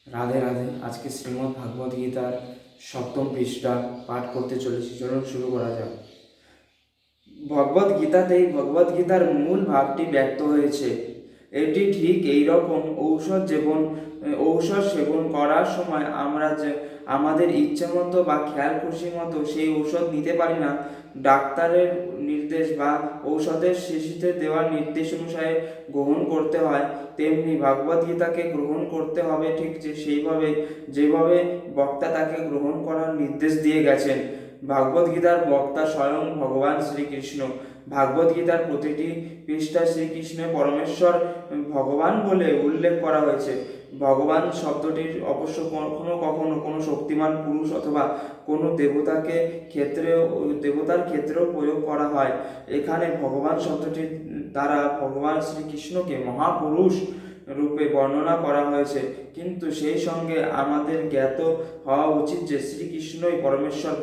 রাধে রাধে। আজকে শ্রীমদ্ ভাগবত গীতার সপ্তম পৃষ্ঠা পাঠ করতে চলেছি। চলুন শুরু করা যাক। ভগবত গীতাতেই ভগবত গীতার মূল ভাবটি ব্যক্ত হয়েছে। এটি ঠিক এই রকম ঔষধ সেবন করার সময় আমরা যে আমাদের ইচ্ছে মতো বা খেয়াল খুশি মতো সেই ঔষধ নিতে পারি না। ডাক্তারের নির্দেশ বা ঔষধের শিশিতে দেওয়ার নির্দেশ অনুসারে গ্রহণ করতে হয়, তেমনি ভাগবত গীতাকে গ্রহণ করতে হবে ঠিক যেভাবে বক্তা তাকে গ্রহণ করার নির্দেশ দিয়ে গেছেন। ভাগবত গীতার বক্তা স্বয়ং ভগবান শ্রীকৃষ্ণ। ভাগবত গীতার প্রতিটি পৃষ্ঠা শ্রীকৃষ্ণের পরমেশ্বর ভগবান বলে উল্লেখ করা হয়েছে। ভগবান শব্দটির অবশ্য কখনো কখনো কোনো শক্তিমান পুরুষ অথবা কোনো দেবতার ক্ষেত্রেও প্রয়োগ করা হয়। এখানে ভগবান শব্দটির দ্বারা ভগবান শ্রীকৃষ্ণকে মহাপুরুষ রূপে বর্ণনা করা হয়েছে, কিন্তু সেই সঙ্গে আমাদের জ্ঞাত হওয়া উচিত যে শ্রীকৃষ্ণই পরমেশ্বর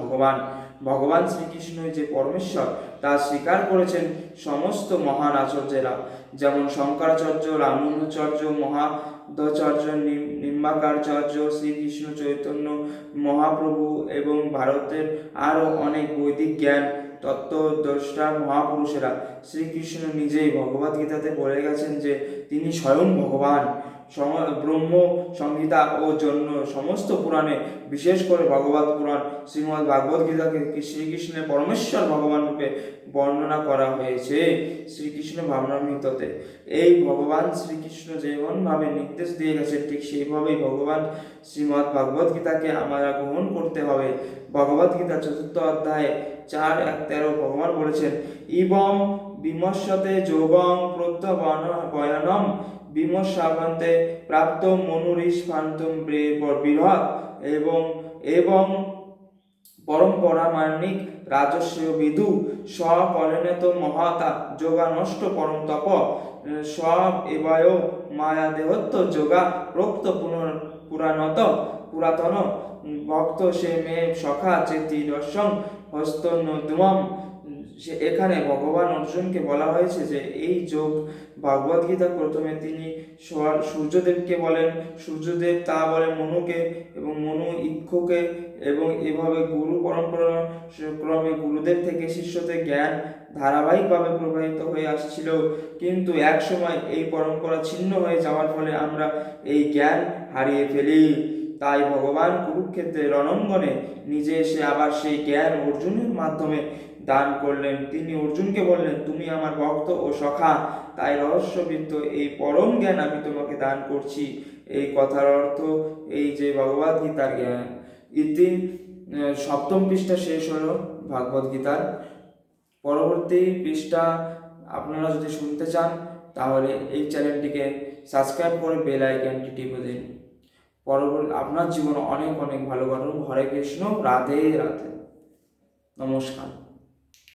ভগবান শ্রীকৃষ্ণই যে পরমেশ্বর তা স্বীকার করেছেন সমস্ত মহান আচার্যেরা, যেমন শঙ্করাচার্য, রামানুজাচার্য, মহাদচার্য, নিম্বাকারাচার্য, শ্রীকৃষ্ণ চৈতন্য মহাপ্রভু এবং ভারতের আরও অনেক বৈদিক জ্ঞান তত্ত্বদ্রষ্টা মহাপুরুষেরা। শ্রীকৃষ্ণ নিজেই ভগবদ গীতাতে বলে গেছেন যে তিনি স্বয়ং ভগবান। ব্রহ্ম সংহিতা ও জন্য সমস্ত পুরাণে, বিশেষ করে ভগবত পুরাণ শ্রীমদ্ ভাগবত গীতাকে শ্রীকৃষ্ণের পরমেশ্বর ভগবান রূপে বর্ণনা করা হয়েছে। শ্রীকৃষ্ণ ভাবনামৃততে এই ভগবান শ্রীকৃষ্ণ যেমনভাবে নির্দেশ দিয়ে গেছেন, ঠিক সেইভাবেই ভগবান শ্রীমদ্ ভাগবত গীতাকে আমরা গ্রহণ করতে হবে। ভগবত গীতা ৪র্থ অধ্যায়ে ৪:১-১৩ ভগবান বলেছেন, ইবং বিমর্শতে যোগং প্রত্যবয়নম বিমর্শাবন্তে প্রাপ্ত মনুরিষ্ফান্তম বৃহৎ এবং পরম্পরামান্নিক রাজস্ব বিদু স্বকলেনত মহাতা যোগানষ্ট পরম তপ সব এবায় মায়া দেহত্ব যোগা প্রোক্ত পুরাতন ভক্ত সে মে সখা চেতি দর্শন হস্তনদুমম। এখানে ভগবান অর্জুনকে বলা হয়েছে যে এই যোগ ভাগবত গীতা প্রথমে তিনি সূর্যদেবকে বলেন, সূর্যদেব তা বলেন মনুকে, এবং মনু ইক্ষুকে, এবং এভাবে গুরু পরম্পরা ক্রমে গুরুদেব থেকে শিষ্যতে জ্ঞান ধারাবাহিকভাবে প্রবাহিত হয়ে আসছিল। কিন্তু এক সময় এই পরম্পরা ছিন্ন হয়ে যাওয়ার ফলে আমরা এই জ্ঞান হারিয়ে ফেলি। তাই ভগবান কুরুক্ষেত্রে রণাঙ্গনে নিজে এসে আবার সেই জ্ঞান অর্জুনের মাধ্যমে দান করলেন। তিনি অর্জুনকে বললেন, তুমি আমার ভক্ত ও সখা, তাই রহস্যবিদ এই পরম জ্ঞান আমি তোমাকে দান করছি। এই কথার অর্থ এই যে ভগবদ গীতার জ্ঞান। ইতি সপ্তম পৃষ্ঠা শেষ হলো ভাগবত গীতার। পরবর্তী পৃষ্ঠা আপনারা যদি শুনতে চান তাহলে এই চ্যানেলটিকে সাবস্ক্রাইব করে বেল আইকনটি টিপে দিন। আপনার জীবন অনেক অনেক ভালো কাটুন। হরে কৃষ্ণ, রাধে রাধে, নমস্কার।